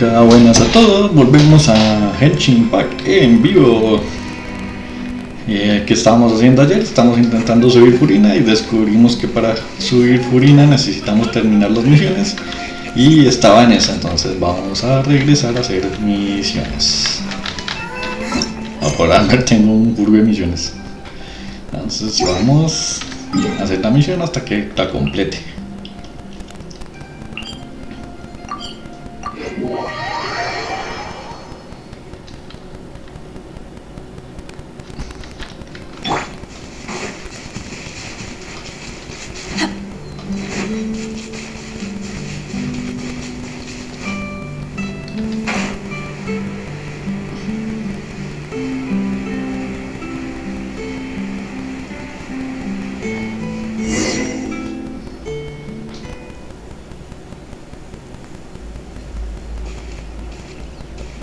acá, buenas a todos, volvemos a Genshin Impact en vivo. ¿Qué estábamos haciendo ayer? Estamos intentando subir Furina y descubrimos que para subir Furina necesitamos terminar las misiones y estaba en esa, entonces vamos a regresar a hacer misiones. Por ahora tengo un curvo de misiones, entonces vamos a hacer la misión hasta que la complete.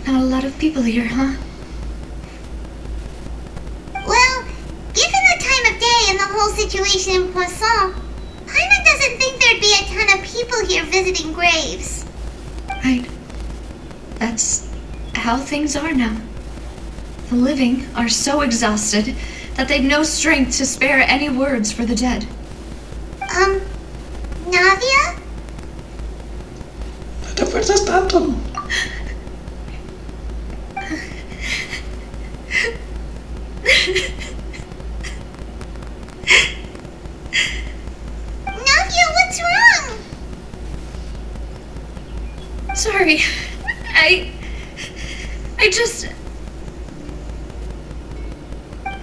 Not a lot of people here, huh? Well, given the time of day and the whole situation in Poisson, Paimon doesn't think there'd be a ton of people here visiting graves. Right. That's how things are now. The living are so exhausted that they've no strength to spare any words for the dead. Navia? No te esfuerzas tanto. Navia, what's wrong? Sorry. I just...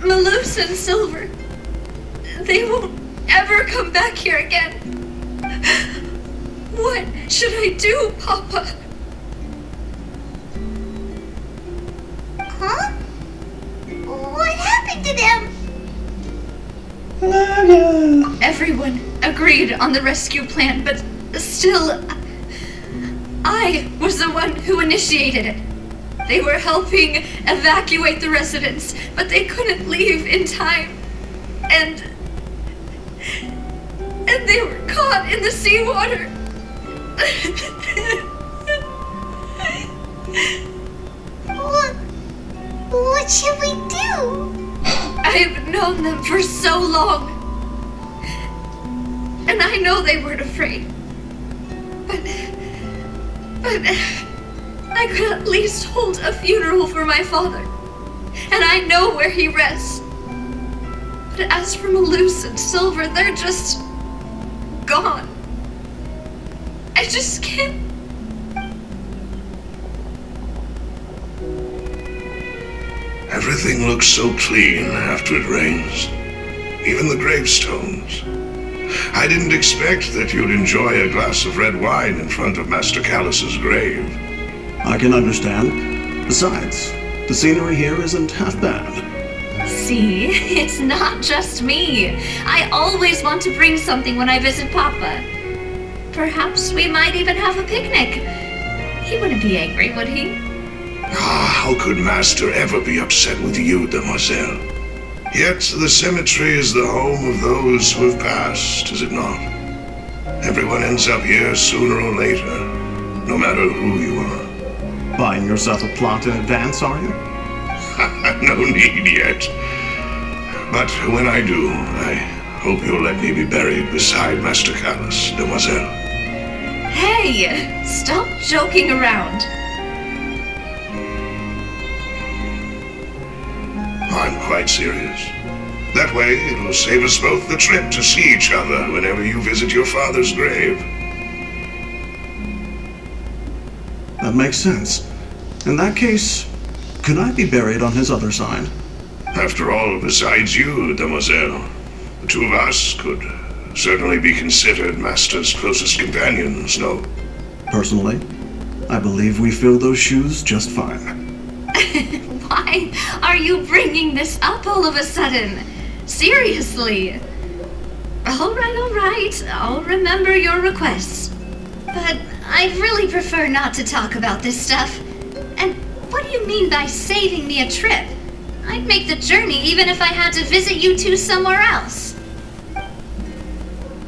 Malus and Silver. They won't ever come back here again. What should I do, Papa? Huh? What happened to them? Navia. Everyone agreed on the rescue plan, but still, I was the one who initiated it. They were helping evacuate the residents, but they couldn't leave in time. And they were caught in the seawater. What should we do? I've known them for so long. And I know they weren't afraid. But I could at least hold a funeral for my father. And I know where he rests. But as for Malus and Silver, they're just gone. I just can't. Everything looks so clean after it rains. Even the gravestones. I didn't expect that you'd enjoy a glass of red wine in front of Master Callus's grave. I can understand. Besides, the scenery here isn't half bad. See, it's not just me. I always want to bring something when I visit Papa. Perhaps we might even have a picnic. He wouldn't be angry, would he? How could Master ever be upset with you, Demoiselle? Yet the cemetery is the home of those who have passed, is it not? Everyone ends up here sooner or later, no matter who you are. Buying yourself a plot in advance, are you? No need yet. But when I do, I hope you'll let me be buried beside Master Callus, Demoiselle. Hey, stop joking around. I'm quite serious. That way, it'll save us both the trip to see each other whenever you visit your father's grave. That makes sense. In that case, could I be buried on his other side? After all, besides you, Demoiselle, the two of us could certainly be considered Master's closest companions, no? Personally, I believe we fill those shoes just fine. Why are you bringing this up all of a sudden? Seriously. All right. I'll remember your requests. But I'd really prefer not to talk about this stuff. And what do you mean by saving me a trip? I'd make the journey even if I had to visit you two somewhere else.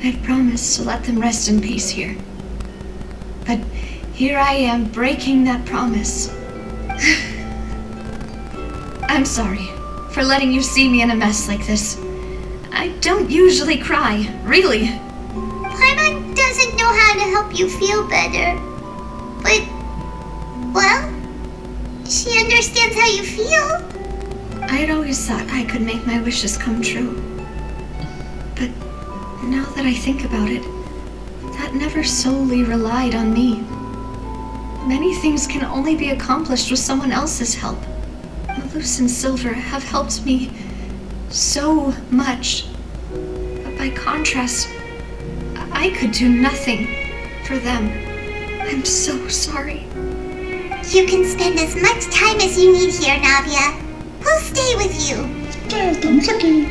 I promised to let them rest in peace here. But here I am breaking that promise. I'm sorry for letting you see me in a mess like this. I don't usually cry, really. Paimon doesn't know how to help you feel better. But, well, she understands how you feel. I had always thought I could make my wishes come true. But now that I think about it, that never solely relied on me. Many things can only be accomplished with someone else's help. Malus and Silver have helped me so much. But by contrast, I could do nothing for them. I'm so sorry. You can spend as much time as you need here, Navia. We'll stay with you. Ya estamos aquí.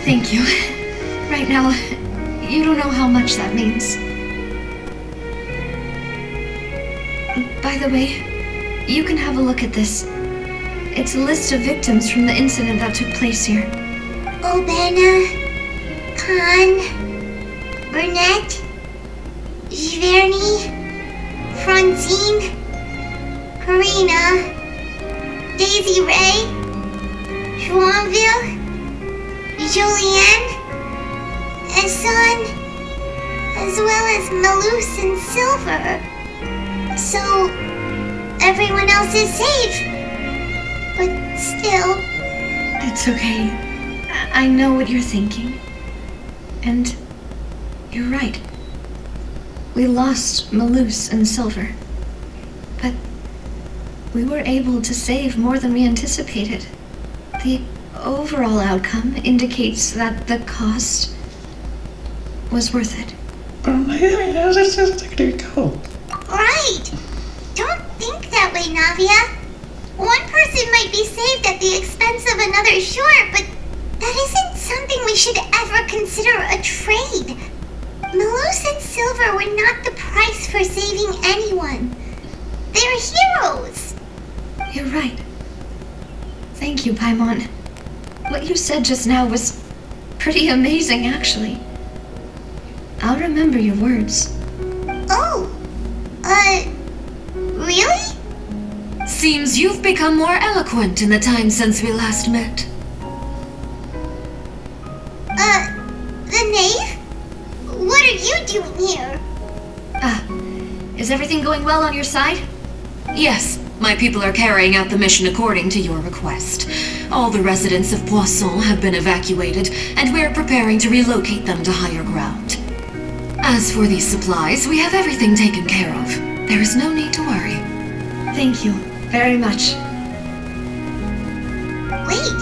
Thank you. Right now, you don't know how much that means. By the way, you can have a look at this. It's a list of victims from the incident that took place here. Obena, Khan, Burnett, Giverny, Francine, Karina, Daisy Ray, Joinville, Julianne, Esson, as well as Malus and Silver. So, everyone else is safe. But still... It's okay. I know what you're thinking. And you're right. We lost Malus and Silver. But we were able to save more than we anticipated. The overall outcome indicates that the cost was worth it. Pero nadie debería hacerse el sacrificado. Right! Don't think that way, Navia. One person might be saved at the expense of another, sure, but that isn't something we should ever consider a trade. Malus and Silver were not the price for saving anyone. They're heroes. You're right. Thank you, Paimon. What you said just now was pretty amazing, actually. I'll remember your words. Oh, really? Seems you've become more eloquent in the time since we last met. The knave? What are you doing here? Is everything going well on your side? Yes, my people are carrying out the mission according to your request. All the residents of Poisson have been evacuated, and we're preparing to relocate them to higher ground. As for these supplies, we have everything taken care of. There is no need to worry. Thank you very much. Wait,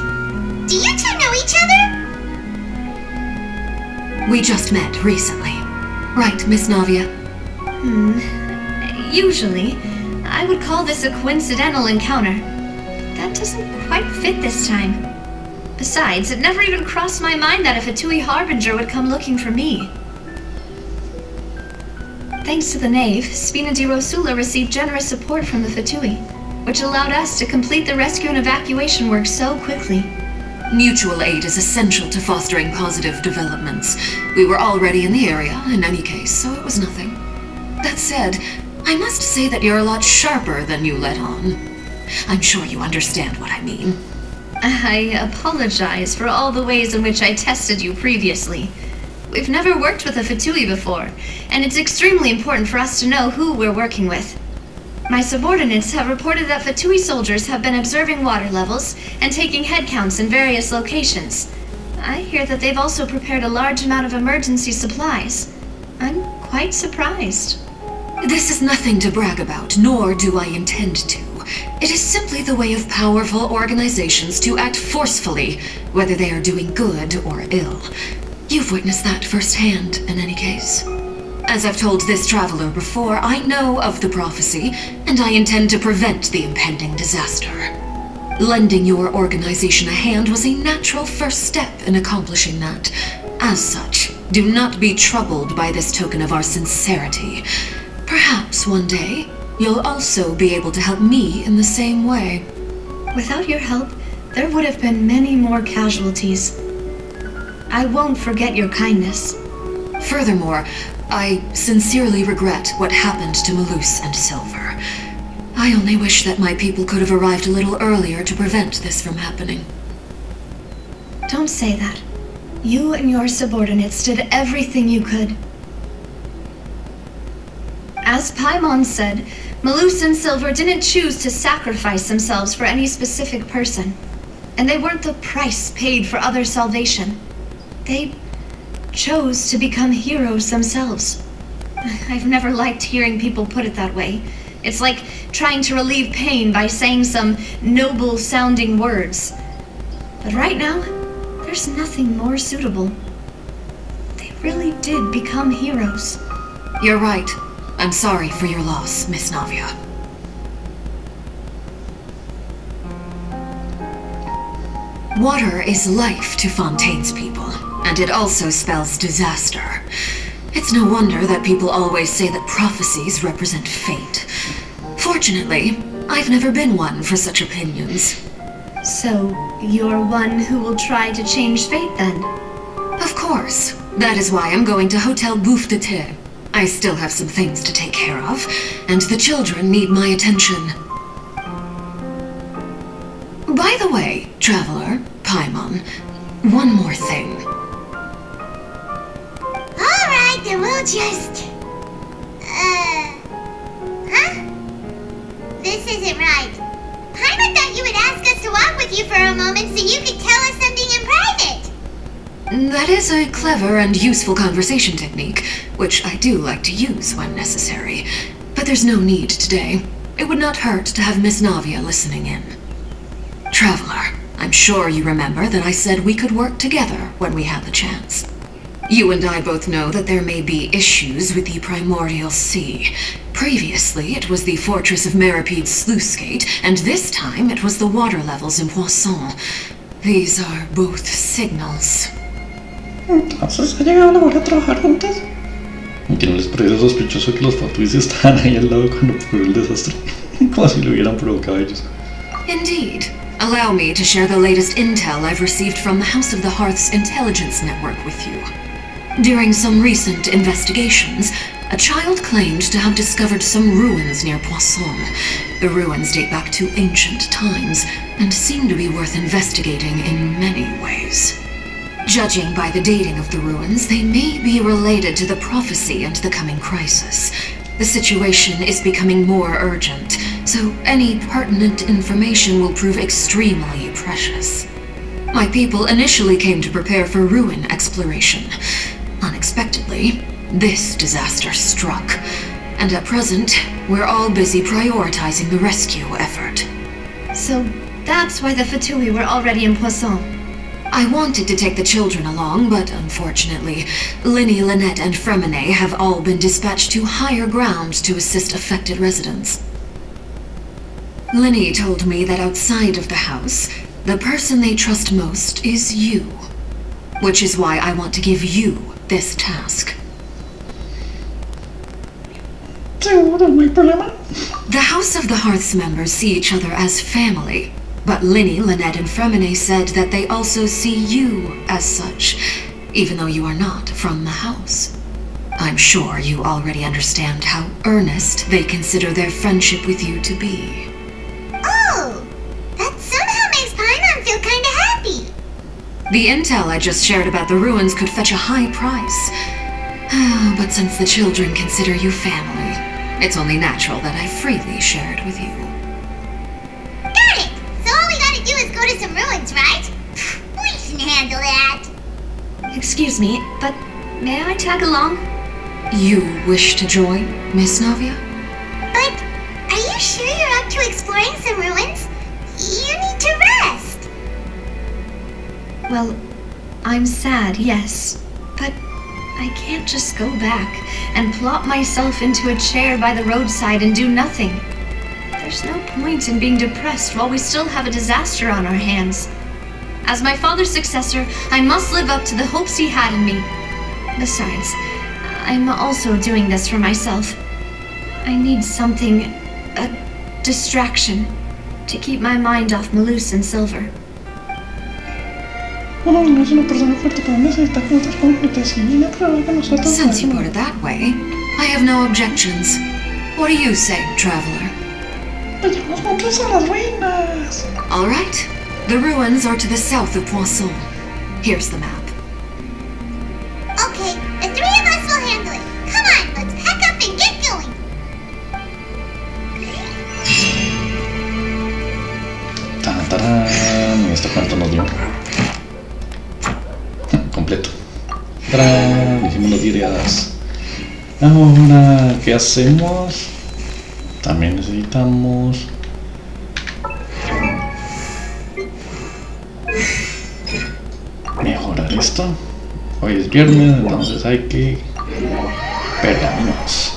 do you two know each other? We just met recently. Right, Miss Navia? Usually, I would call this a coincidental encounter. That doesn't quite fit this time. Besides, it never even crossed my mind that a Fatui Harbinger would come looking for me. Thanks to the Knave, Spina di Rosula received generous support from the Fatui, which allowed us to complete the rescue and evacuation work so quickly. Mutual aid is essential to fostering positive developments. We were already in the area, in any case, so it was nothing. That said, I must say that you're a lot sharper than you let on. I'm sure you understand what I mean. I apologize for all the ways in which I tested you previously. We've never worked with a Fatui before, and it's extremely important for us to know who we're working with. My subordinates have reported that Fatui soldiers have been observing water levels and taking head counts in various locations. I hear that they've also prepared a large amount of emergency supplies. I'm quite surprised. This is nothing to brag about, nor do I intend to. It is simply the way of powerful organizations to act forcefully, whether they are doing good or ill. You've witnessed that firsthand, in any case. As I've told this traveler before, I know of the prophecy, and I intend to prevent the impending disaster. Lending your organization a hand was a natural first step in accomplishing that. As such, do not be troubled by this token of our sincerity. Perhaps one day, you'll also be able to help me in the same way. Without your help, there would have been many more casualties. I won't forget your kindness. Furthermore, I sincerely regret what happened to Malus and Silver. I only wish that my people could have arrived a little earlier to prevent this from happening. Don't say that. You and your subordinates did everything you could. As Paimon said, Malus and Silver didn't choose to sacrifice themselves for any specific person. And they weren't the price paid for other salvation. They chose to become heroes themselves. I've never liked hearing people put it that way. It's like trying to relieve pain by saying some noble-sounding words. But right now, there's nothing more suitable. They really did become heroes. You're right. I'm sorry for your loss, Miss Navia. Water is life to Fontaine's people, and it also spells disaster. It's no wonder that people always say that prophecies represent fate. Fortunately, I've never been one for such opinions. So, you're one who will try to change fate then? Of course. That is why I'm going to Hotel Bouffe de Thé. I still have some things to take care of, and the children need my attention. By the way, Traveler, Paimon, one more thing. Alright, then we'll just... Huh? This isn't right. Paimon thought you would ask us to walk with you for a moment so you could tell us something in private. That is a clever and useful conversation technique, which I do like to use when necessary. But there's no need today. It would not hurt to have Miss Navia listening in. Traveler, I'm sure you remember that I said we could work together when we had the chance. You and I both know that there may be issues with the Primordial Sea. Previously, it was the fortress of Meripede's sluice gate, and this time it was the water levels in Poisson. These are both signals. Entonces ha llegado la hora de trabajar juntas. ¿Y que no les parece sospechoso que los Fatuis estaban ahí al lado cuando ocurrió el desastre? Como si lo hubieran provocado ellos. Indeed. Allow me to share the latest intel I've received from the House of the Hearth's intelligence network with you. During some recent investigations, a child claimed to have discovered some ruins near Poisson. The ruins date back to ancient times and seem to be worth investigating in many ways. Judging by the dating of the ruins, they may be related to the prophecy and the coming crisis. The situation is becoming more urgent, so any pertinent information will prove extremely precious. My people initially came to prepare for ruin exploration. Unexpectedly, this disaster struck, and at present, we're all busy prioritizing the rescue effort. So, that's why the Fatui were already in Poisson. I wanted to take the children along, but unfortunately, Linny, Lynette, and Fremine have all been dispatched to higher ground to assist affected residents. Linny told me that outside of the house, the person they trust most is you. Which is why I want to give you this task. Seguro, no hay problema. The House of the Hearth's members see each other as family, but Linny, Lynette, and Fremine said that they also see you as such, even though you are not from the house. I'm sure you already understand how earnest they consider their friendship with you to be. Oh, that somehow makes Paimon feel kinda happy. The intel I just shared about the ruins could fetch a high price. But since the children consider you family, it's only natural that I freely share it with you. Got it! So all we gotta do is go to some ruins, right? We can handle that. Excuse me, but may I tag along? You wish to join, Miss Navia? But are you sure you're up to exploring some ruins? You need to rest. Well, I'm sad, yes, but I can't just go back and plop myself into a chair by the roadside and do nothing. There's no point in being depressed while we still have a disaster on our hands. As my father's successor, I must live up to the hopes he had in me. Besides, I'm also doing this for myself. I need something, a distraction, to keep my mind off Malus and Silver. No es una persona fuerte, pero necesita cosas concretas y viene a probar que nosotros Since you put it that way, I have no objections. What do you say, traveler? Vayamos juntos a las ruinas. All right. The ruins are to the south of Poisson. Here's the map. Okay, the three of us will handle it. Come on, let's pack up and get going. Tan, tarán. ¿Y esto cuánto nos dio? Completo. ¡Tarán! Hicimos los días. Ahora, ¿qué hacemos? También necesitamos... mejorar esto. Hoy es viernes, entonces hay que... pergaminos.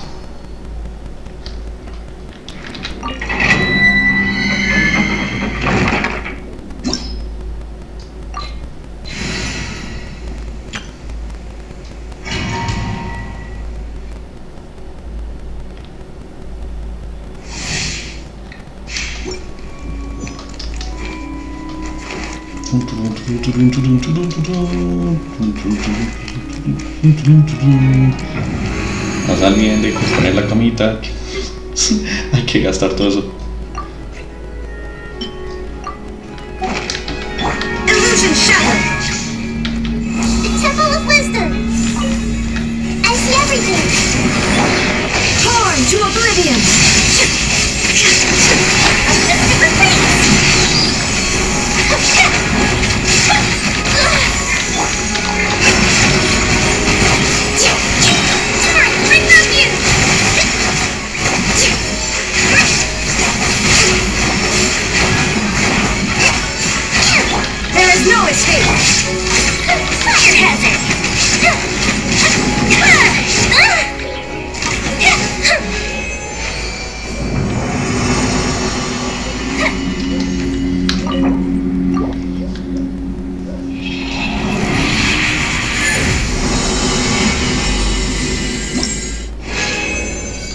Nos alguien de poner la camita. Hay que gastar todo eso. Illusion shattered. The Temple of Wisdom. I see everything. Torn to oblivion! The super face. No escape! Fire hazard!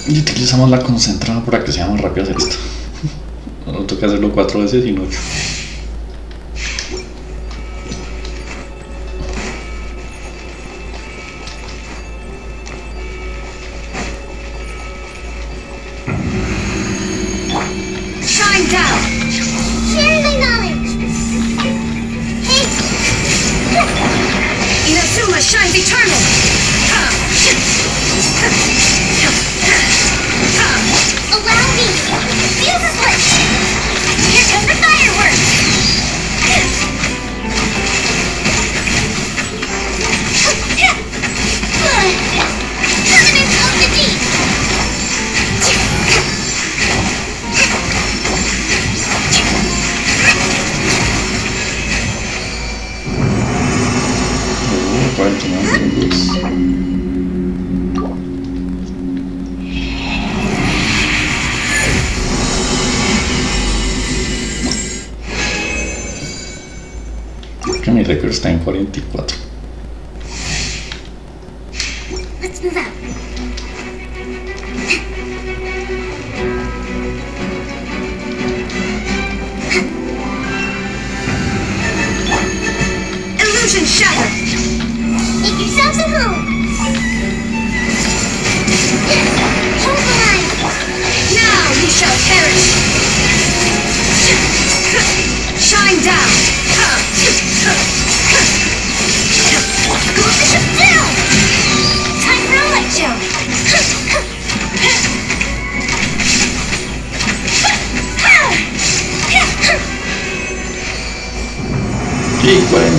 Y utilizamos la concentrada para que sea más rápido hacer esto. No toca hacerlo 4 veces y no 8. Shine down! Share the knowledge. Hey! Inazuma shines eternal! Allow me. Fuse the switch. Here come the fireworks. Covenant of the Deep. Oh, 49 segundos. Que mi récord está en 44. Let's move out. Illusion shattered! Make yourselves at home. Hold the line. Now you shall perish! Shine down! Go Bishop down. Time for a light show. Y 42.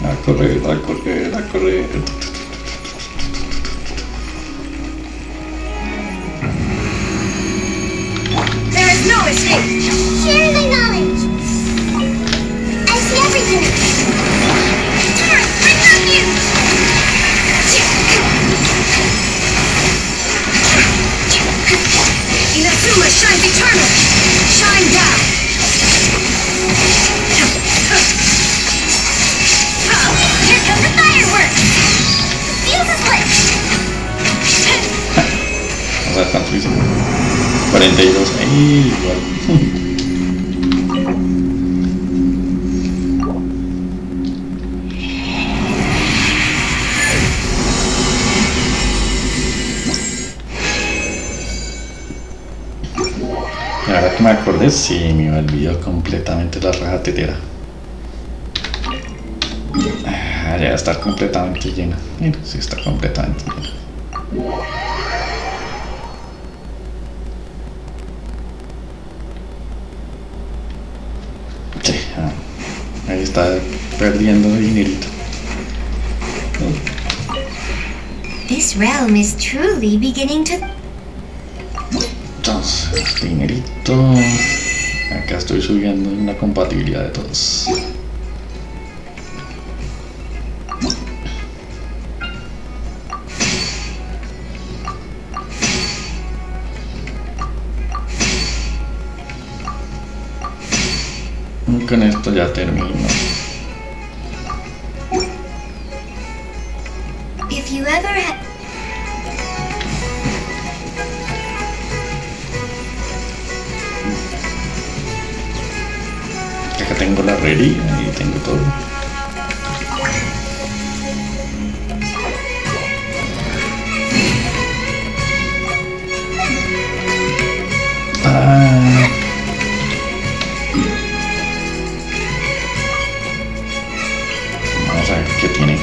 A correr, a correr, a correr. There is no escape! Share the knowledge. I see everything. Torrent, bring on mute. Inazuma shines eternal! Shine down! Here come the fireworks! The fuse is lit! Vamos a ver cuánto hice. 42. Igual. Ahora que me acordé, sí, me olvidó completamente la raja tetera. Ya debe estar completamente llena. Mira, sí está completamente llena. Sí, ahí está perdiendo dinerito. This realm is truly beginning to... Entonces, dinerito. Acá estoy subiendo una compatibilidad de todos. Y con esto ya termino. If you ever had... Acá tengo la herrería y tengo todo. Vamos a ver qué tiene.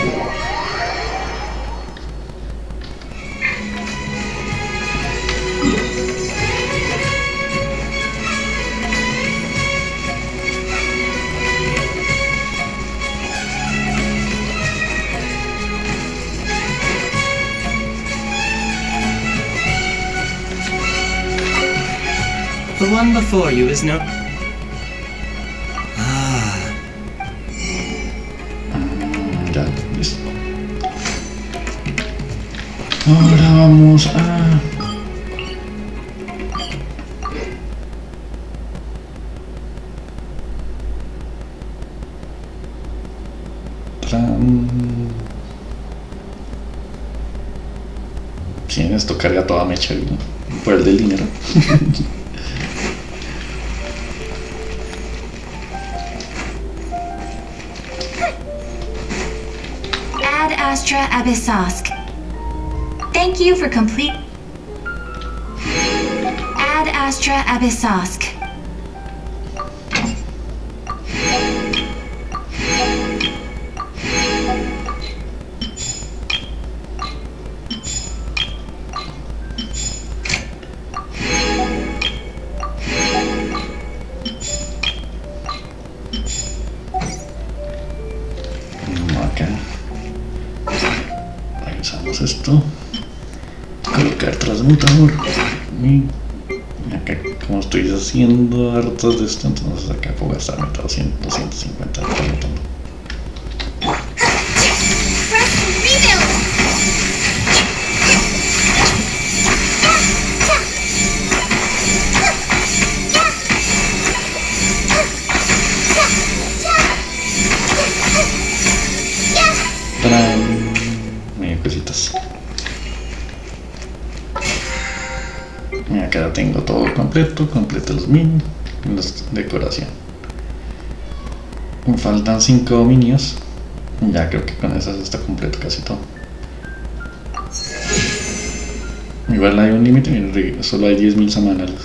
The one before you is no... Ya, listo. Ahora vamos a... Sí, esto carga toda mecha por el del dinero. Ad Astra Abyssosk. Thank you for complete... Ad Astra Abyssosk. Acá revisamos esto, colocar transmutador y acá, como estoy haciendo hartos de esto, entonces acá puedo gastarme 250 transmutando. Medio cositas. Y acá ya tengo todo completo los minions, decoración. Me faltan 5 minions. Ya creo que con esas está completo casi todo. Igual hay un límite, solo hay 10.000 semanales.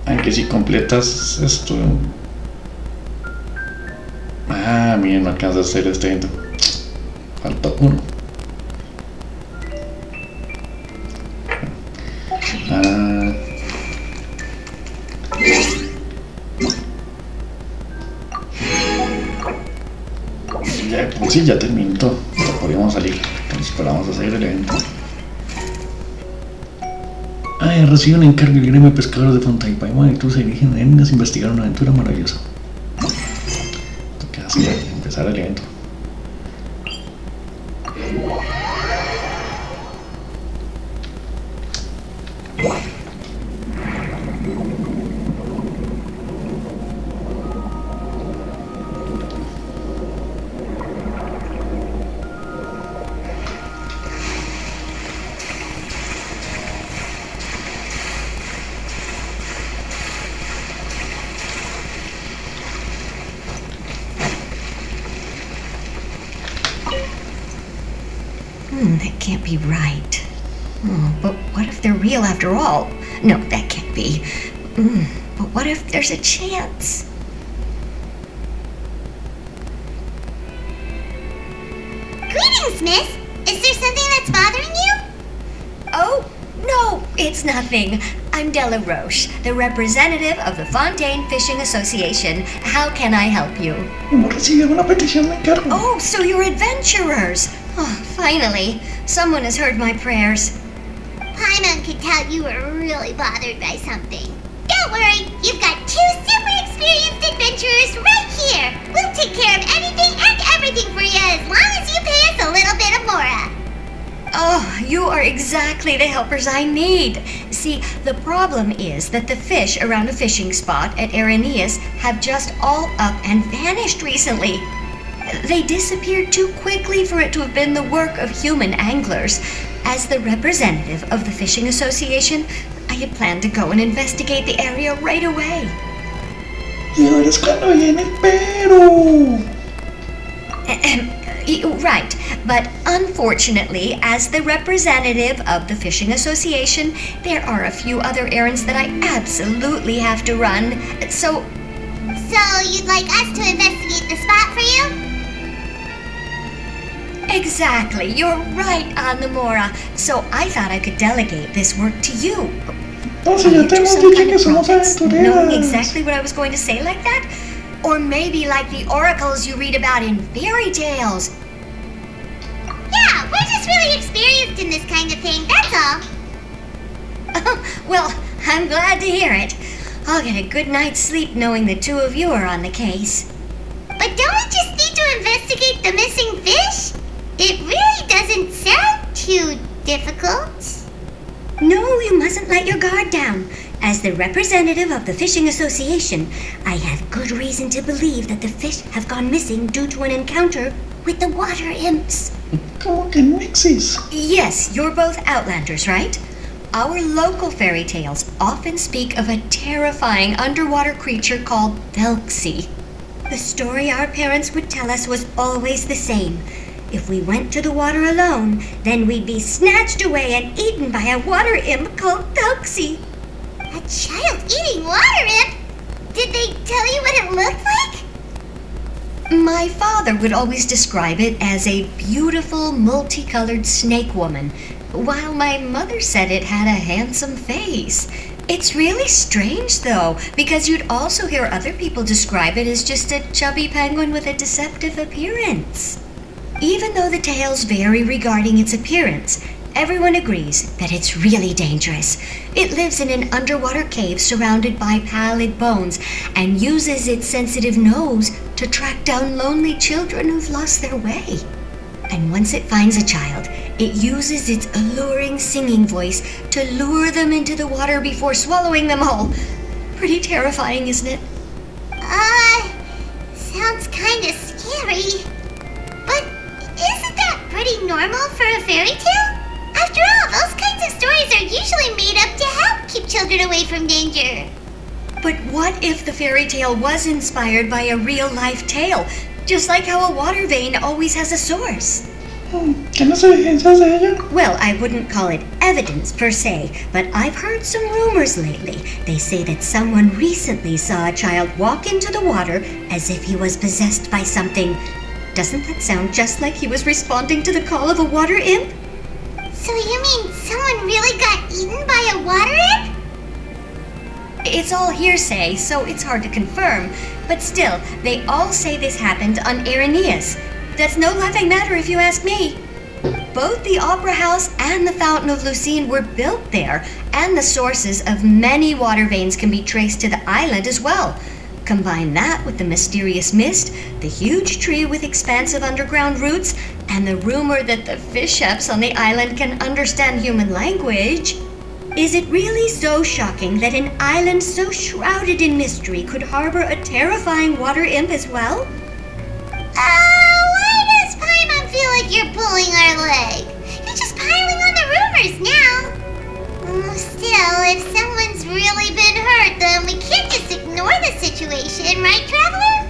Aunque si completas esto... Ah, miren, no alcanza a hacer este evento. Falta uno. Ya, pues sí, ya terminó todo. Ya podríamos salir. Entonces esperamos a hacer el evento. Recibe un encargo del gremio de pescadores de Fontaipa y tú se dirigen a investigar una aventura maravillosa. Toca así, empezar el evento. That can't be right. But what if they're real after all? No, that can't be. But what if there's a chance? Greetings, miss. Is there something that's bothering you? Oh, no, it's nothing. I'm Della Roche, the representative of the Fontaine Fishing Association. How can I help you? Hemos recibido una petición de encargo. Oh, so you're adventurers. Oh, finally, someone has heard my prayers. Paimon could tell you were really bothered by something. Don't worry, you've got 2 super experienced adventurers right here. We'll take care of anything and everything for you as long as you pay us a little bit of mora. Oh, you are exactly the helpers I need. See, the problem is that the fish around a fishing spot at Irenaeus have just all up and vanished recently. They disappeared too quickly for it to have been the work of human anglers. As the representative of the Fishing Association, I had planned to go and investigate the area right away. Y ahora es cuando viene el pero. Right, but unfortunately, as the representative of the Fishing Association, there are a few other errands that I absolutely have to run. So you'd like us to investigate the spot for you? exactly, you're right on the Mora. So I thought I could delegate this work to you. Entonces ya te hemos dicho que somos Knowing aventureras. exactly what I was going to say like that? Or maybe like the oracles you read about in fairy tales. Yeah, we're just really experienced in this kind of thing, that's all. Well, I'm glad to hear it. I'll get a good night's sleep knowing the 2 of you are on the case. But don't we just need to investigate the missing fish? It really doesn't sound too difficult. No, you mustn't let your guard down. As the representative of the Fishing Association, I have good reason to believe that the fish have gone missing due to an encounter with the water imps. Como que Nixis. Yes, you're both Outlanders, right? Our local fairy tales often speak of a terrifying underwater creature called Thelxie. The story our parents would tell us was always the same. If we went to the water alone, then we'd be snatched away and eaten by a water imp called Thelxie. A child-eating water imp? Did they tell you what it looked like? My father would always describe it as a beautiful, multicolored snake woman, while my mother said it had a handsome face. It's really strange, though, because you'd also hear other people describe it as just a chubby penguin with a deceptive appearance. Even though the tales vary regarding its appearance, everyone agrees that it's really dangerous. It lives in an underwater cave surrounded by pallid bones and uses its sensitive nose to track down lonely children who've lost their way. And once it finds a child, it uses its alluring singing voice to lure them into the water before swallowing them whole. Pretty terrifying, isn't it? Sounds kinda scary. But isn't that pretty normal for a fairy tale? After all, those kinds of stories are usually made up to help keep children away from danger. But what if the fairy tale was inspired by a real-life tale? Just like how a water vein always has a source. ¿Tienes evidencias de ello? Well, I wouldn't call it evidence per se, but I've heard some rumors lately. They say that someone recently saw a child walk into the water as if he was possessed by something. Doesn't that sound just like he was responding to the call of a water imp? So you mean someone really got eaten by a water imp? It's all hearsay, so it's hard to confirm. But still, they all say this happened on Irenaeus. That's no laughing matter if you ask me. Both the Opera House and the Fountain of Lucine were built there, and the sources of many water veins can be traced to the island as well. Combine that with the mysterious mist, the huge tree with expansive underground roots, and the rumor that the fish chefs on the island can understand human language. Is it really so shocking that an island so shrouded in mystery could harbor a terrifying water imp as well? Why does Paimon feel like you're pulling our leg? You're just piling on the rumors now. Still, if someone's really been hurt, then we can't just ignore the situation, right, Traveler?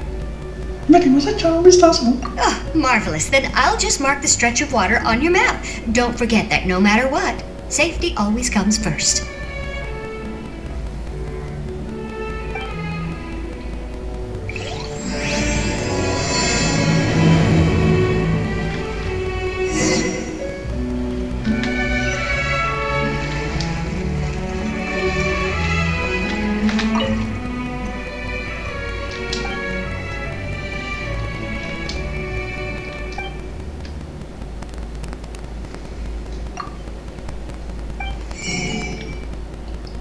Venimos a echar un vistazo. Oh, marvelous. Then I'll just mark the stretch of water on your map. Don't forget that no matter what, safety always comes first.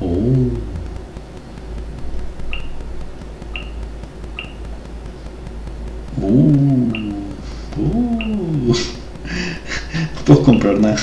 Oh. No puedo comprar nada.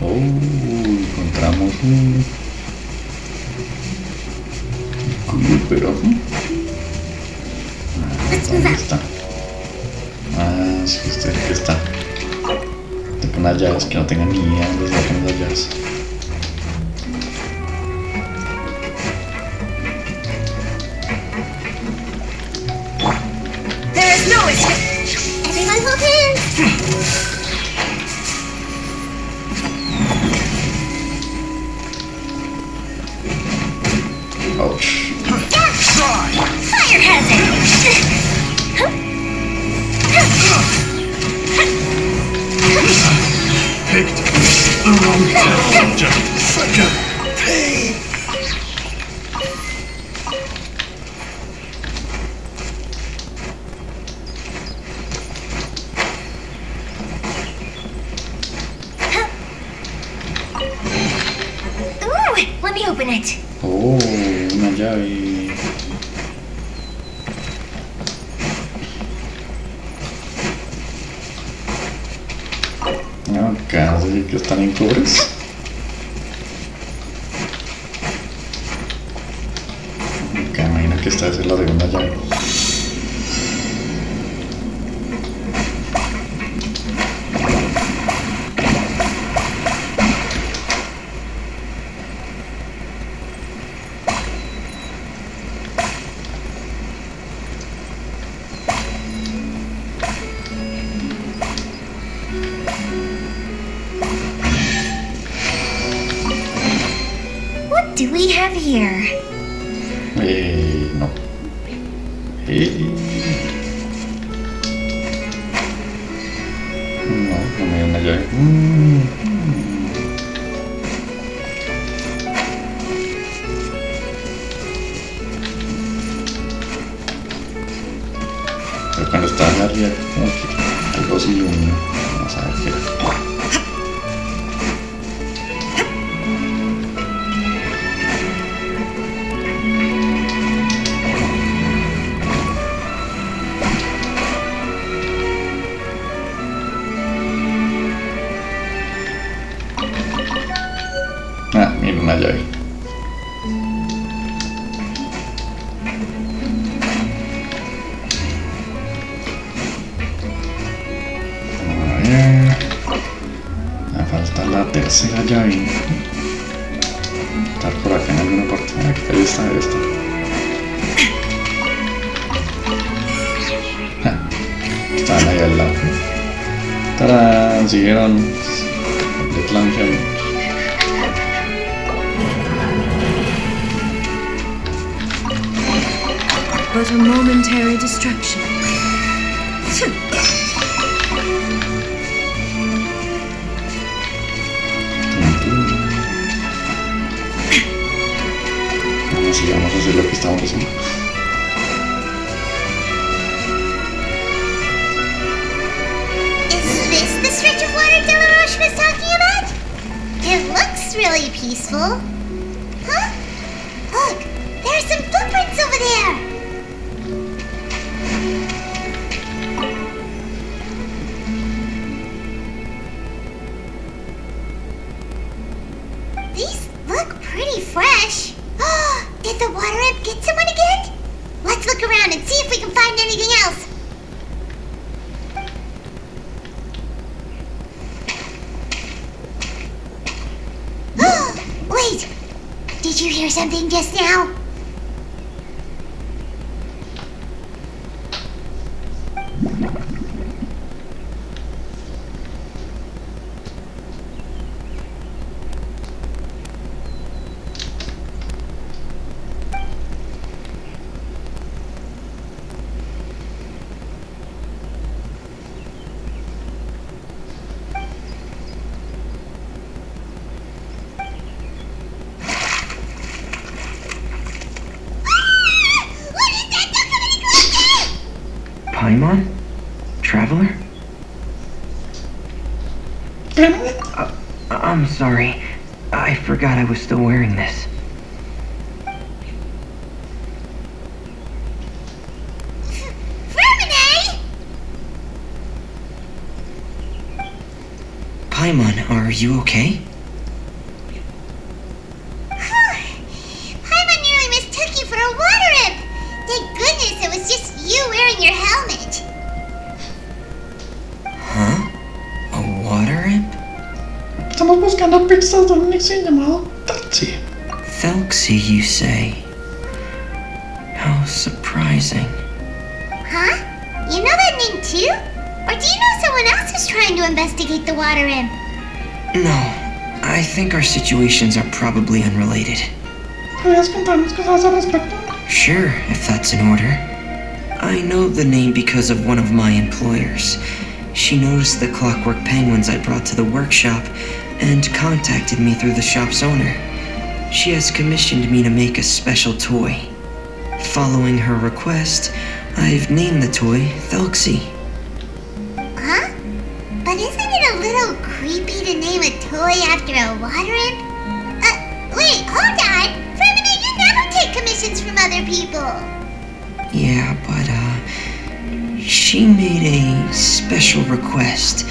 Encontramos un cubo, pero ¿dónde está? Ah, sí, este es el que está. Tengo unas llaves que no tengan ni idea dónde se sacan las llaves. There is no escape. Everyone hold hands. Ouch. Fire hazard. Picked the wrong test. Such a pain. Ooh, let me open it. Oh, una llave. Acá se ve que están en cobres. Acá imagino que esta es la segunda llave. What do we have here? No. No, no me dio una llave. Pero cuando estaba arriba, como que algo se ilumina. Vamos a ver qué era. Ah, mira una llave. A ver. Me falta la tercera llave. Estar por acá en alguna parte. Ahí está, ahí está. Están ahí al lado. ¡Tarán! Siguieron de Clanfield. But a momentary distraction. Vamos, y vamos a hacer lo que estamos haciendo. Is this the stretch of water Delaroche was talking about? It looks really peaceful. Huh? Look, there are some footprints over there. hear something just now? Paimon? Traveler? I'm sorry. I forgot I was still wearing this. Vermine! Paimon, are you okay? Paimon nearly mistook you for a water imp! Thank goodness it was just you wearing your helmet. Huh? A water imp? Estamos buscando pistas de un Nixie llamado Taxi. Thelxie, you say? How surprising. Huh? You know that name too? Or do you know someone else who's trying to investigate the water imp? No, I think our situations are probably unrelated. ¿Podrías contarnos cosas al respecto? Sure, if that's in order. I know the name because of one of my employers. She noticed the clockwork penguins I brought to the workshop and contacted me through the shop's owner. She has commissioned me to make a special toy. Following her request, I've named the toy Thelxie. Huh? But isn't it a little creepy to name a toy after a water imp? Wait, hold on! Vermine, you never take commissions from other people! Yeah, but, she made a special request,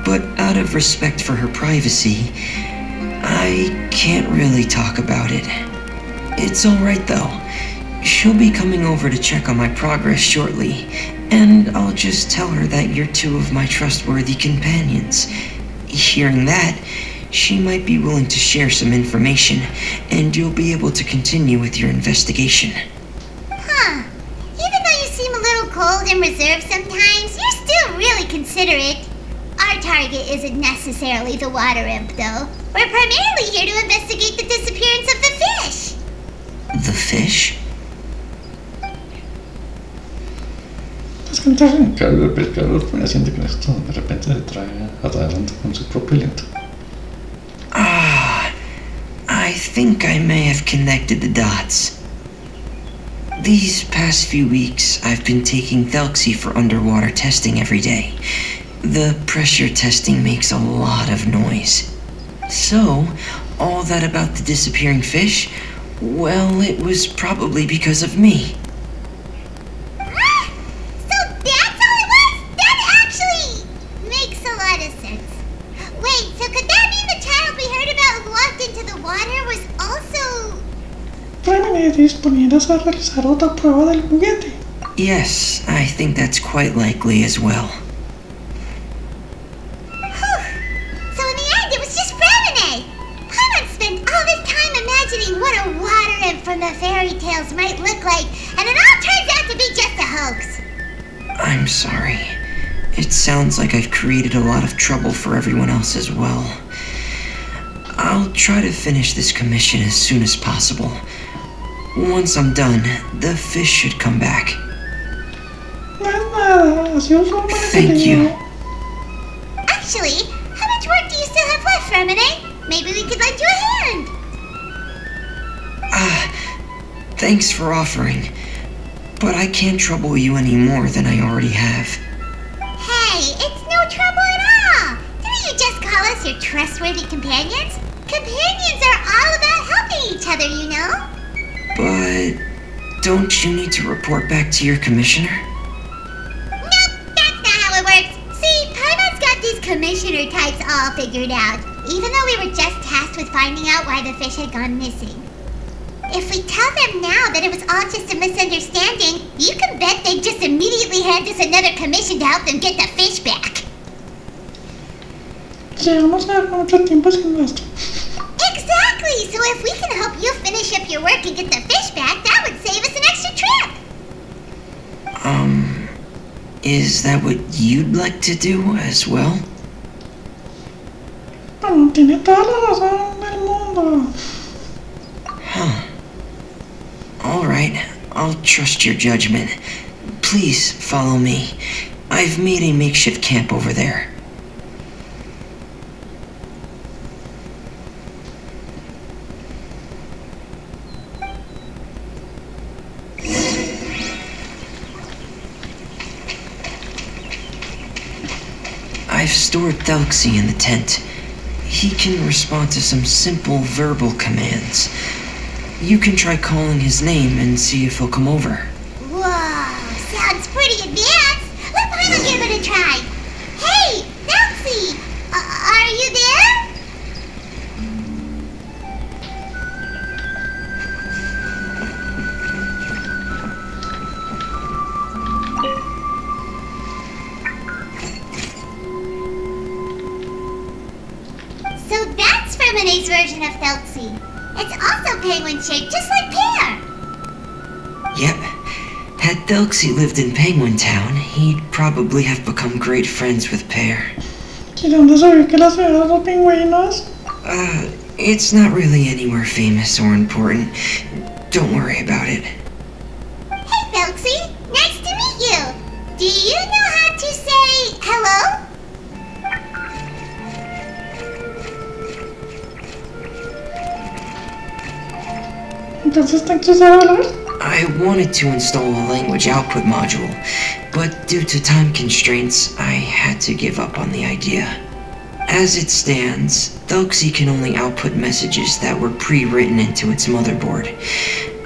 but out of respect for her privacy, I can't really talk about it. It's alright though. She'll be coming over to check on my progress shortly, and I'll just tell her that you're two of my trustworthy companions. Hearing that, she might be willing to share some information, and you'll be able to continue with your investigation. Huh. Even though you seem a little cold and reserved sometimes, you're still really considerate. Our target isn't necessarily the water imp, though. We're primarily here to investigate the disappearance of the fish. The fish? Es que entrar en el pescador fue siente que esto de repente se trae adelante con su propio aliento. I think I may have connected the dots. These past few weeks, I've been taking Thelxie for underwater testing every day. The pressure testing makes a lot of noise. So, all that about the disappearing fish, well, it was probably because of me. So that's all it was? That actually makes a lot of sense. Wait, so could that mean the child we heard about who walked into the water was also... Vermine, ¿disponieras a realizar otra prueba del juguete? Yes, I think that's quite likely as well. So in the end, it was just Vermine! Paimon spent all this time imagining what a water imp from the fairy tales might look like, and it all turns out to be just a hoax. I'm sorry. It sounds like I've created a lot of trouble for everyone else as well. I'll try to finish this commission as soon as possible. Once I'm done, the fish should come back. Thank you. Actually, how much work do you still have left, Vermine? Maybe we could lend you a hand. Thanks for offering. But I can't trouble you any more than I already have. Hey, it's no trouble at all. Didn't you just call us your trustworthy companions? Companions are all about helping each other, you know? But don't you need to report back to your commissioner? Nope, that's not how it works. See, Paimon's got these commissioner types all figured out, even though we were just tasked with finding out why the fish had gone missing. If we tell them now that it was all just a misunderstanding, you can bet they'd just immediately hand us another commission to help them get the fish back. Llevamos mucho tiempo haciendo esto. Exactly! Exactly! So if we can help you finish up your work and get the fish back, that would save us an extra trip! Is that what you'd like to do as well? Tiene toda la razón del mundo. Huh. Alright, I'll trust your judgment. Please follow me. I've made a makeshift camp over there. I've stored Thelxie in the tent. He can respond to some simple verbal commands. You can try calling his name and see if he'll come over. Whoa, sounds pretty advanced. Let Paimon give it a try. Hey, Thelxie, are you there? So that's Ferminae's version of Thelxie. It's also penguin-shaped, just like Pear. Yep. Had Thelxie lived in Penguin Town, he'd probably have become great friends with Pear. ¿Y dónde se ve que la ciudad de los pingüinos? It's not really anywhere famous or important. Don't worry about it. Hey, Thelxie, nice to meet you. Do you know how to say hello? Entonces tengo que saber hablar. I wanted to install a language output module, but due to time constraints, I had to give up on the idea. As it stands, Thelxie can only output messages that were pre-written into its motherboard.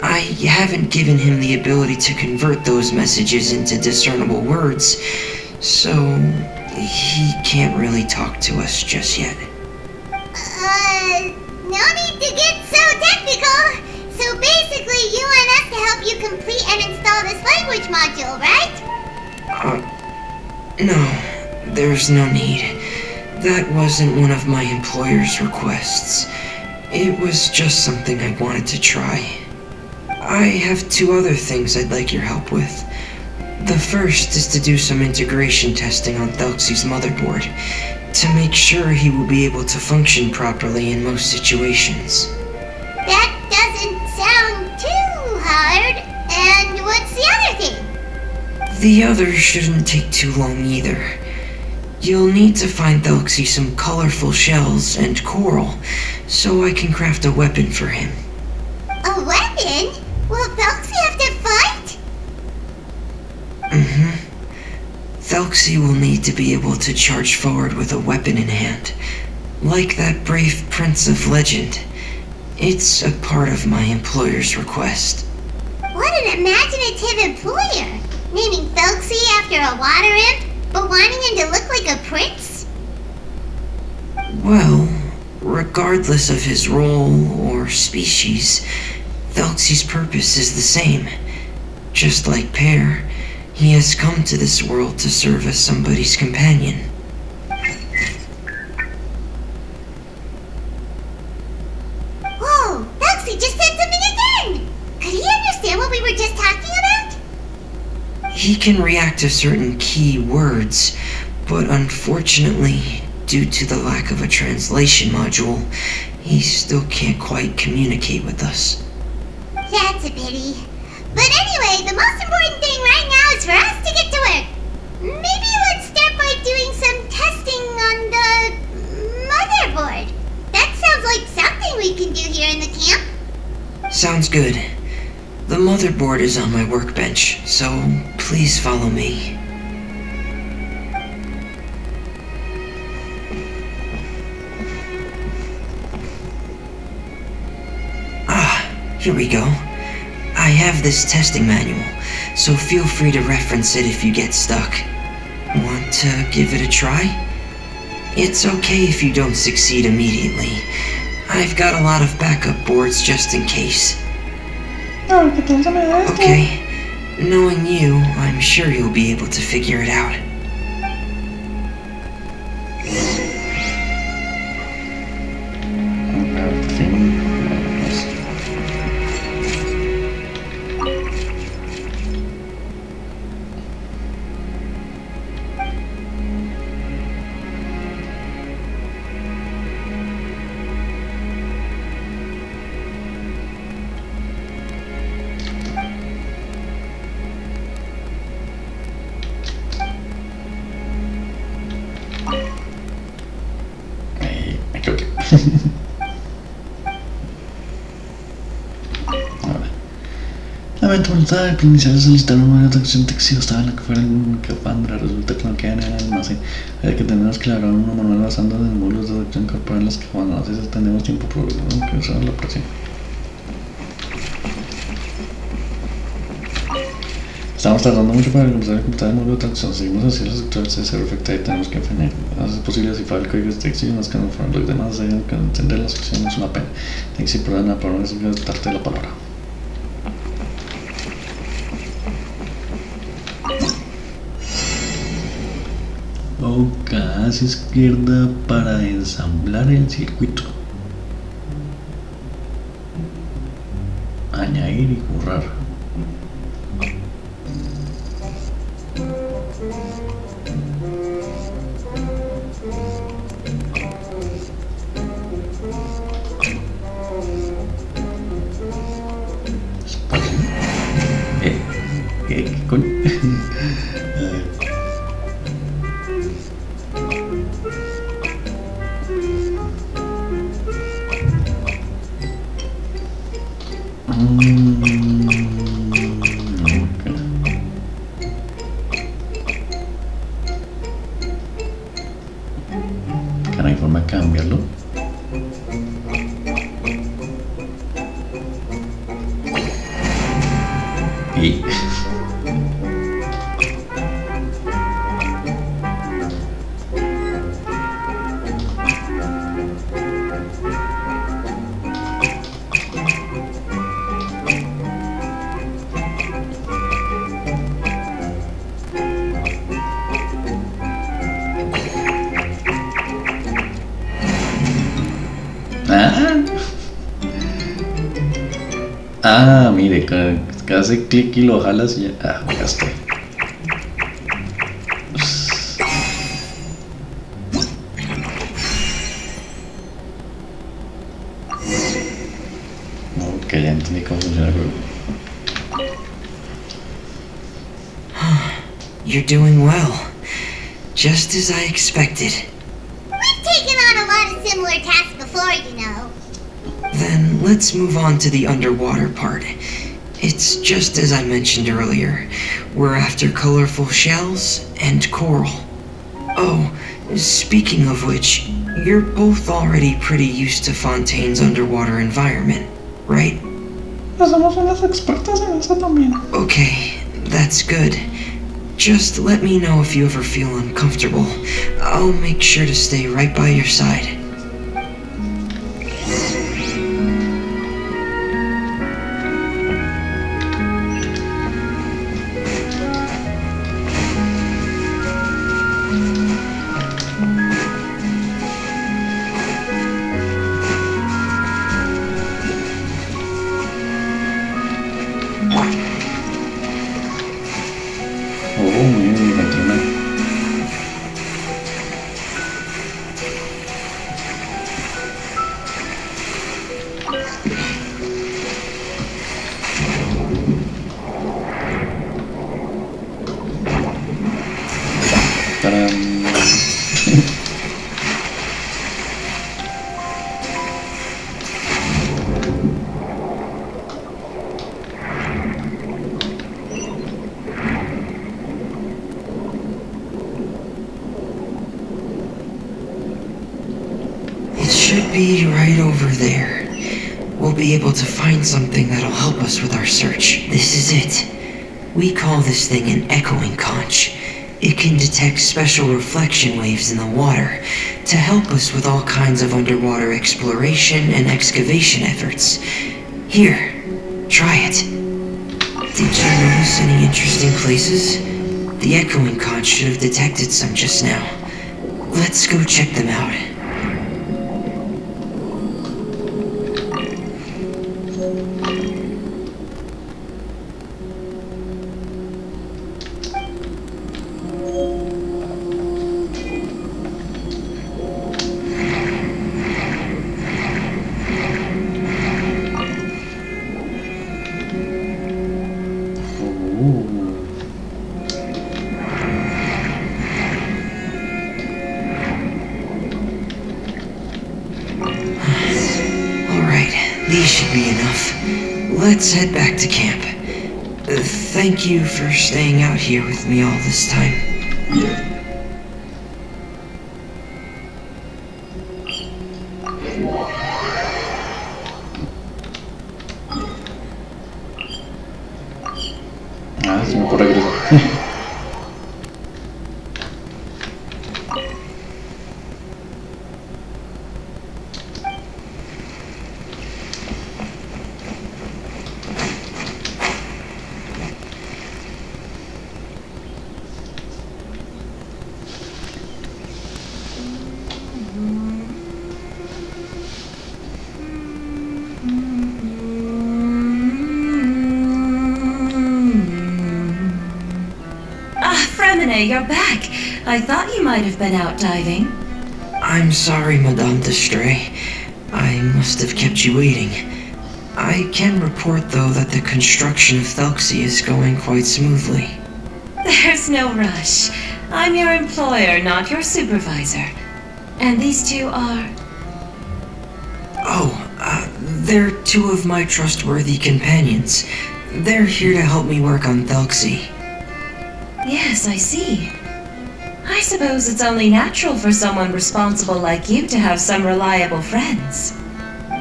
I haven't given him the ability to convert those messages into discernible words, so he can't really talk to us just yet. No need to get so technical. So basically, you want us to help you complete and install this language module, right? No, there's no need. That wasn't one of my employer's requests. It was just something I wanted to try. I have two other things I'd like your help with. The first is to do some integration testing on Thelxie's motherboard, to make sure he will be able to function properly in most situations. That doesn't sound too hard. And what's the other thing? The other shouldn't take too long either. You'll need to find Thelxie some colorful shells and coral, so I can craft a weapon for him. A weapon? Will Thelxie have to fight? Thelxie will need to be able to charge forward with a weapon in hand, like that brave prince of legend. It's a part of my employer's request. What an imaginative employer! Naming Thelxie after a water imp, but wanting him to look like a prince? Well, regardless of his role or species, Thelxie's purpose is the same. Just like Pear, he has come to this world to serve as somebody's companion. Whoa, Thelxie just said something again! Could he understand what we were just talking about? He can react to certain key words, but unfortunately, due to the lack of a translation module, he still can't quite communicate with us. That's a pity. But anyway, the most important thing right now is for us to get to work. Maybe let's start by doing some testing on the motherboard. That sounds like something we can do here in the camp. Sounds good. The motherboard is on my workbench, so please follow me. Here we go. I have this testing manual, so feel free to reference it if you get stuck. Want to give it a try? It's okay if you don't succeed immediately. I've got a lot of backup boards just in case. A ver qué tal se me da esto. Okay, knowing you, I'm sure you'll be able to figure it out. Por fin Ahora. Lamento mortal, al iniciar solicitar un número de atracción textil estaba en la que fuera en Capandra. Resulta que no queda en el almacén. Hay que tenemos que elaborar un manual basando en el módulos de atracción corporal en las que cuando haces tendremos tiempo por que usar la próxima. Estamos tardando mucho para comenzar a computar el módulo de atracción. Seguimos hacia el sector de ser efectiva y tenemos que frenar. No es posible cifrar el código de textil y más que no fueron los demás deben entender la sección es una pena. Tienes que ir por una palabra, necesitas darte la palabra. Boca hacia izquierda para ensamblar el circuito. Añadir y borrar. ¿Qué coño? ¿No hay forma de cambiarlo? Y... mire, que hace clic y lo jalas y ya. Ya estoy. Ok, ya entendí cómo funciona el juego. You're doing well. Just as I expected. We've taken on a lot of similar tasks before, you know. Then let's move on to the underwater part. It's just as I mentioned earlier. We're after colorful shells and coral. Oh, speaking of which, you're both already pretty used to Fontaine's underwater environment, right? Somos unas expertas en eso también. Okay, that's good. Just let me know if you ever feel uncomfortable. I'll make sure to stay right by your side. Should be right over there. We'll be able to find something that'll help us with our search. This is it. We call this thing an echoing conch. It can detect special reflection waves in the water to help us with all kinds of underwater exploration and excavation efforts. Here, try it. Did you notice any interesting places? The echoing conch should have detected some just now. Let's go check them out. These should be enough. Let's head back to camp. Thank you for staying out here with me all this time. Ah, se me puede regresar. You're back. I thought you might have been out diving. I'm sorry, Madame Destray. I must have kept you waiting. I can report, though, that the construction of Thelxie is going quite smoothly. There's no rush. I'm your employer, not your supervisor. And these two are... They're two of my trustworthy companions. They're here to help me work on Thelxie. Yes, I see. I suppose it's only natural for someone responsible like you to have some reliable friends.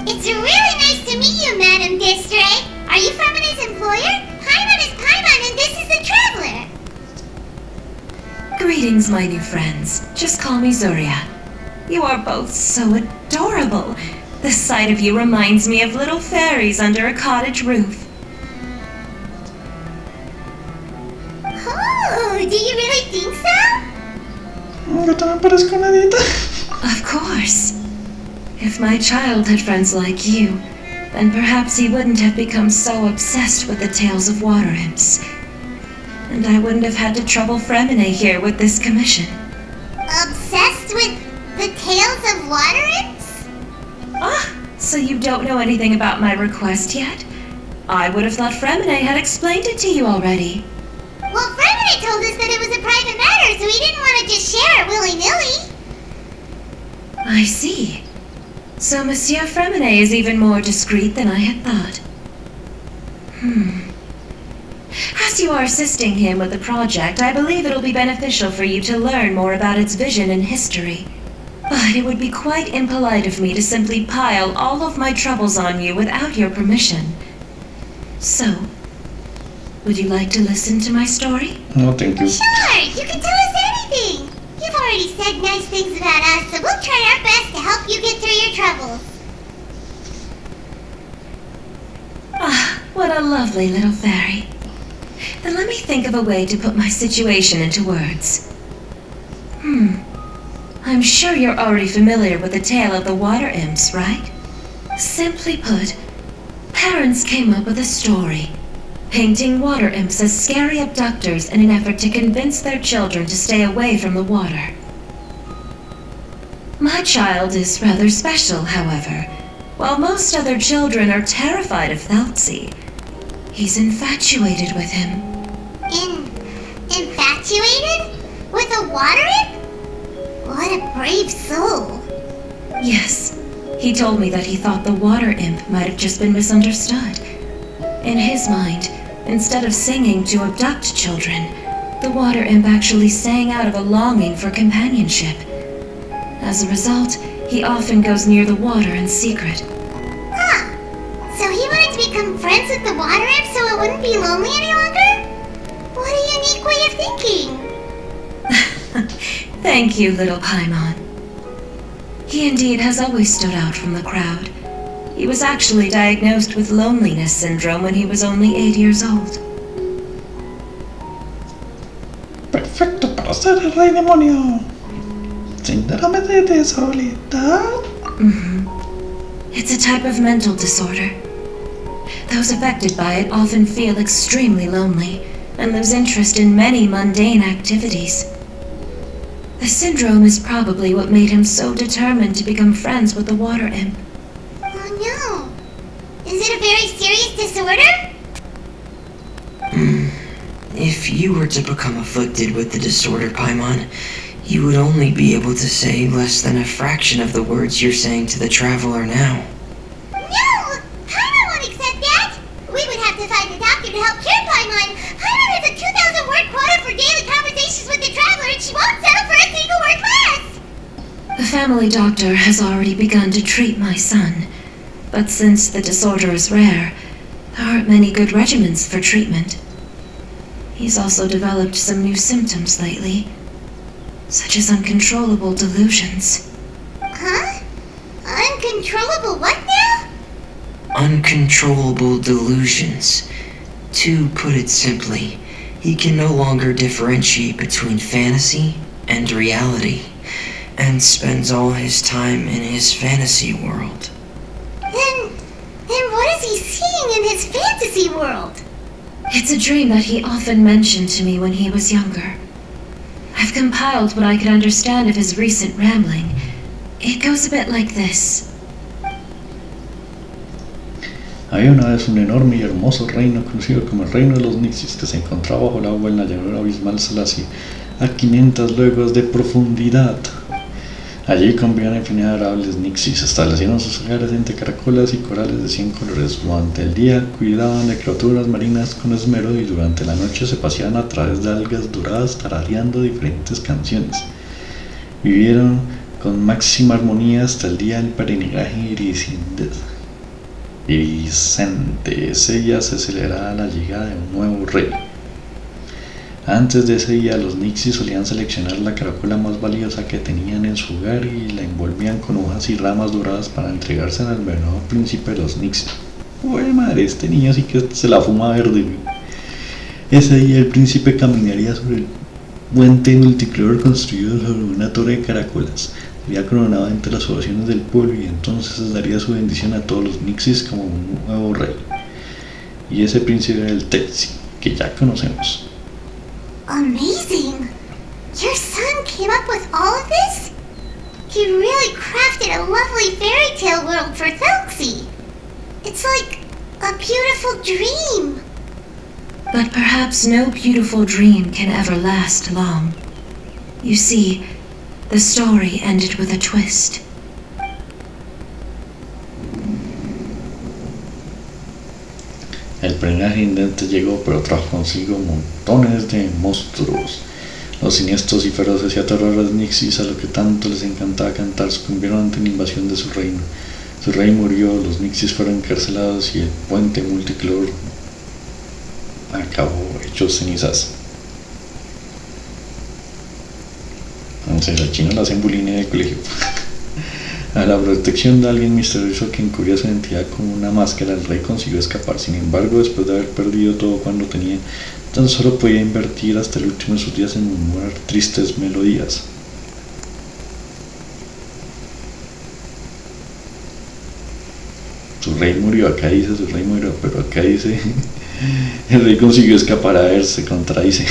It's really nice to meet you, Madame Destray. Are you Fremene's employer? Paimon is Paimon, and this is the Traveler. Greetings, my new friends. Just call me Zuria. You are both so adorable. The sight of you reminds me of little fairies under a cottage roof. Oh, do you really think so? Yo también parezco una dieta. Of course. If my child had friends like you, then perhaps he wouldn't have become so obsessed with the tales of water imps. And I wouldn't have had to trouble Fremene here with this commission. Obsessed with the tales of water imps? Ah, so you don't know anything about my request yet? I would have thought Fremene had explained it to you already. Well, Fremene told us that it was a private matter, so he didn't want to just share it willy-nilly. I see. So Monsieur Fremene is even more discreet than I had thought. As you are assisting him with the project, I believe it'll be beneficial for you to learn more about its vision and history. But it would be quite impolite of me to simply pile all of my troubles on you without your permission. So, would you like to listen to my story? No, thank you. Sure, you can tell us anything. You've already said nice things about us, so we'll try our best to help you get through your troubles. Ah, what a lovely little fairy. Then let me think of a way to put my situation into words. I'm sure you're already familiar with the tale of the water imps, right? Simply put, parents came up with a story, painting water imps as scary abductors in an effort to convince their children to stay away from the water. My child is rather special, however. While most other children are terrified of Thelxie, he's infatuated with him. Infatuated? With a water imp? What a brave soul. Yes, he told me that he thought the water imp might have just been misunderstood. In his mind, instead of singing to abduct children, the water imp actually sang out of a longing for companionship. As a result, he often goes near the water in secret. Huh. So he wanted to become friends with the water imp so it wouldn't be lonely any longer? What a unique way of thinking. Thank you, little Paimon. He indeed has always stood out from the crowd. He was actually diagnosed with loneliness syndrome when he was only 8 years old. Perfecto para ser el rey demonio. Síndrome de soledad. It's a type of mental disorder. Those affected by it often feel extremely lonely and lose interest in many mundane activities. The syndrome is probably what made him so determined to become friends with the water imp. Oh no. Is it a very serious disorder? If you were to become afflicted with the disorder, Paimon, you would only be able to say less than a fraction of the words you're saying to the Traveler now. No! family doctor has already begun to treat my son, but since the disorder is rare, there aren't many good regimens for treatment. He's also developed some new symptoms lately, such as uncontrollable delusions. Huh? Uncontrollable what now? Uncontrollable delusions. To put it simply, he can no longer differentiate between fantasy and reality, and spends all his time in his fantasy world. Then what is he seeing in his fantasy world? It's a dream that he often mentioned to me when he was younger. I've compiled what I could understand of his recent rambling. It goes a bit like this. Había una vez un enorme y hermoso reino conocido como el reino de los Nixis que se encontraba bajo el agua en la llanura abismal Selassie, a 500 leguas de profundidad. Allí convivían infinidad de adorables Nixis, establecieron sus hogares entre caracolas y corales de 100 colores. Durante el día cuidaban de criaturas marinas con esmero y durante la noche se paseaban a través de algas doradas tarareando diferentes canciones. Vivieron con máxima armonía hasta el día del peregrinaje iridiscente. Ese día se celebraba la llegada de un nuevo rey. Antes de ese día, los Nixis solían seleccionar la caracola más valiosa que tenían en su hogar y la envolvían con hojas y ramas doradas para entregársela al nuevo príncipe de los Nixis. Uy, madre, este niño sí que se la fuma verde. Ese día el príncipe caminaría sobre el puente multicolor construido sobre una torre de caracolas. Sería coronado entre las oraciones del pueblo y entonces daría su bendición a todos los Nixis como un nuevo rey. Y ese príncipe era el Tetsi, que ya conocemos. Amazing! Your son came up with all of this? He really crafted a lovely fairy tale world for Thelxie. It's like a beautiful dream. But perhaps no beautiful dream can ever last long. You see, the story ended with a twist. El primer accidente llegó, pero trajo consigo montones de monstruos. Los siniestros y feroces y aterradores Nixis, a lo que tanto les encantaba cantar, sucumbieron ante la invasión de su reino. Su rey murió, los Nixis fueron encarcelados y el puente multicolor acabó hecho cenizas. Entonces al chino le hacen bullying en el colegio. A la protección de alguien misterioso que encubría su identidad con una máscara, el rey consiguió escapar. Sin embargo, después de haber perdido todo cuando tenía, tan solo podía invertir hasta el último de sus días en murmurar tristes melodías. Su rey murió, acá dice su rey murió, pero acá dice el rey consiguió escapar. A ver, se contradice.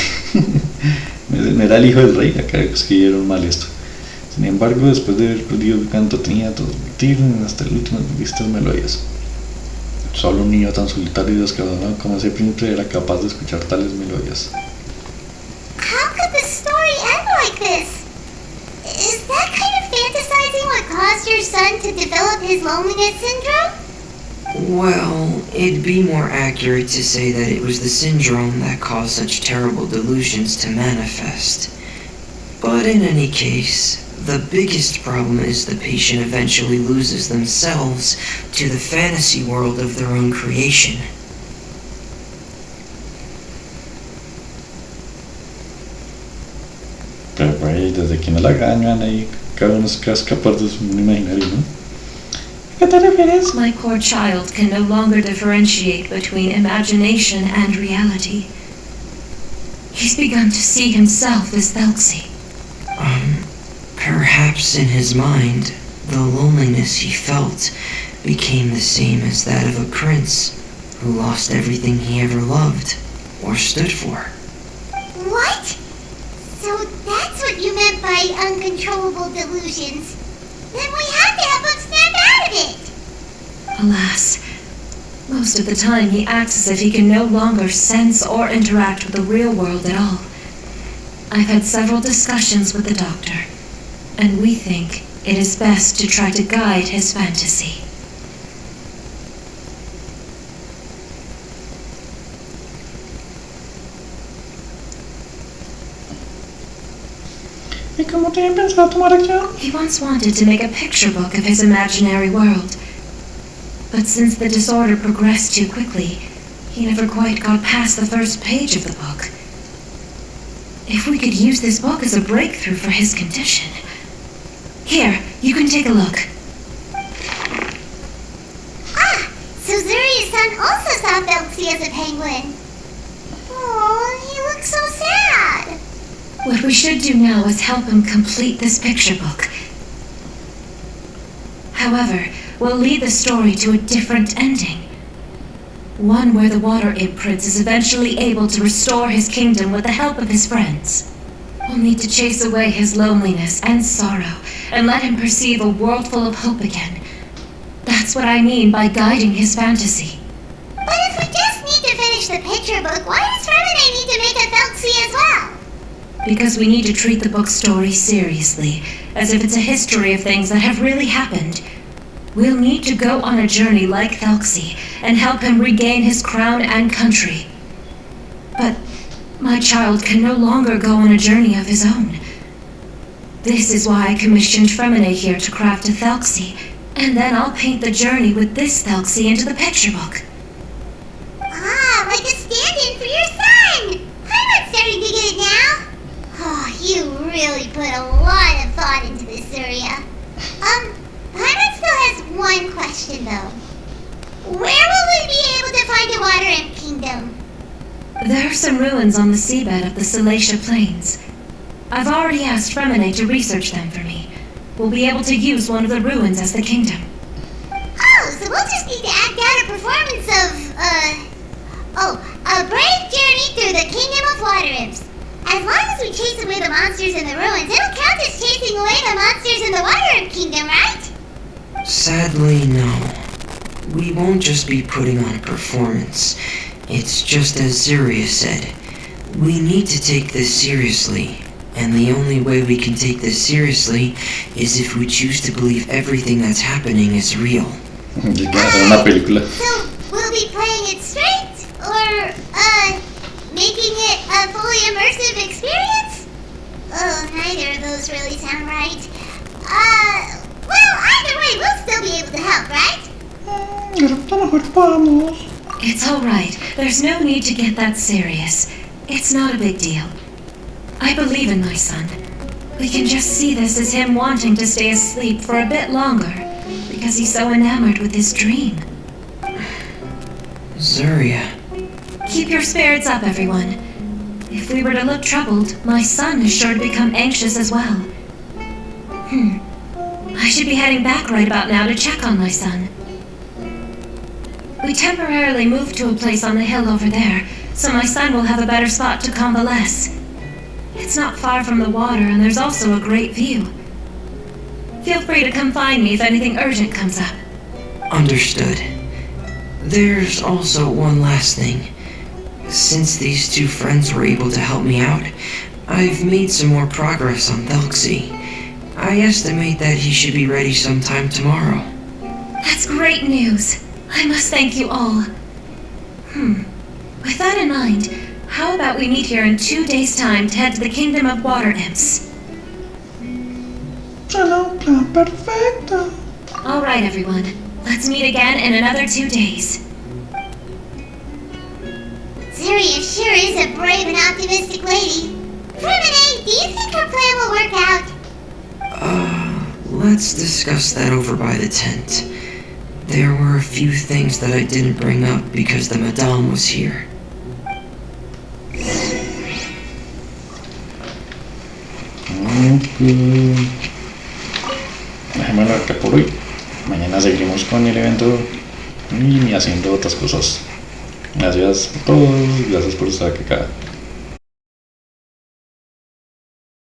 No era el hijo del rey, acá escribieron mal esto. Sin embargo, después de haber perdido el canto, tenía que transmitir hasta el último de estas melodías. Solo un niño tan solitario y descaradado como ese príncipe era capaz de escuchar tales melodías. How could the story end like this? Is that kind of fantasizing what caused your son to develop his loneliness syndrome? Well, it'd be more accurate to say that it was the syndrome that caused such terrible delusions to manifest. But in any case, the biggest problem is the patient eventually loses themselves to the fantasy world of their own creation. Pero por ahí, desde que no la ganan, ahí cada uno es capaz de su mundo imaginario, ¿no? ¿A qué te refieres? My poor child can no longer differentiate between imagination and reality. He's begun to see himself as Thelxie. Perhaps in his mind, the loneliness he felt became the same as that of a prince who lost everything he ever loved or stood for. What? So that's what you meant by uncontrollable delusions. Then we have to help him snap out of it. Alas, most of the time he acts as if he can no longer sense or interact with the real world at all. I've had several discussions with the doctor, and we think it is best to try to guide his fantasy. ¿Y cómo ¿Tienen pensado tomar acción? He once wanted to make a picture book of his imaginary world. But since the disorder progressed too quickly, he never quite got past the first page of the book. If we could use this book as a breakthrough for his condition. Here, you can take a look. Ah, so Zuri's-san also saw Felxie as a penguin. Oh, he looks so sad. What we should do now is help him complete this picture book. However, we'll lead the story to a different ending. One where the Water Imp Prince is eventually able to restore his kingdom with the help of his friends. We'll need to chase away his loneliness and sorrow and let him perceive a world full of hope again. That's what I mean by guiding his fantasy. But if we just need to finish the picture book, why does Remine need to make a Felxie as well? Because we need to treat the book's story seriously, as if it's a history of things that have really happened. We'll need to go on a journey like Felxie and help him regain his crown and country. But my child can no longer go on a journey of his own. This is why I commissioned Fremine here to craft a Felxie, and then I'll paint the journey with this Felxie into the picture book. Ah, like a stand-in for your son! I'm starting to get it now. Oh, you really put a lot of thought into this, Zuria. Paimon still has one question, though. Where will we be able to find a Water Imp Kingdom? There are some ruins on the seabed of the Salacia Plains. I've already asked Fremine to research them for me. We'll be able to use one of the ruins as the kingdom. Oh, so we'll just need to act out a performance of, a brave journey through the Kingdom of Water Imps. As long as we chase away the monsters in the ruins, it'll count as chasing away the monsters in the Water Imp Kingdom, right? Sadly, no. We won't just be putting on a performance. It's just as Zuria said. We need to take this seriously. And the only way we can take this seriously is if we choose to believe everything that's happening is real. Y que hacer una película. So, we'll be playing it straight? Or, making it a fully immersive experience? Oh, neither of those really sound right. Well, either way, we'll still be able to help, right? It's alright. There's no need to get that serious. It's not a big deal. I believe in my son. We can just see this as him wanting to stay asleep for a bit longer, because he's so enamored with his dream. Zuria. Keep your spirits up, everyone. If we were to look troubled, my son is sure to become anxious as well. I should be heading back right about now to check on my son. We temporarily moved to a place on the hill over there, so my son will have a better spot to convalesce. It's not far from the water, and there's also a great view. Feel free to come find me if anything urgent comes up. Understood. There's also one last thing. Since these two friends were able to help me out, I've made some more progress on Felxie. I estimate that he should be ready sometime tomorrow. That's great news. I must thank you all. With that in mind, how about we meet here in 2 days' time to head to the Kingdom of Water Imps? Plan perfecto. Alright, everyone. Let's meet again in another 2 days. Zuria sure is a brave and optimistic lady. Fremine, do you think her plan will work out? Let's discuss that over by the tent. There were a few things that I didn't bring up because the Madame was here. Dejémoslo acá por hoy. Mañana seguimos con el evento y haciendo otras cosas. Gracias a todos, gracias por estar acá.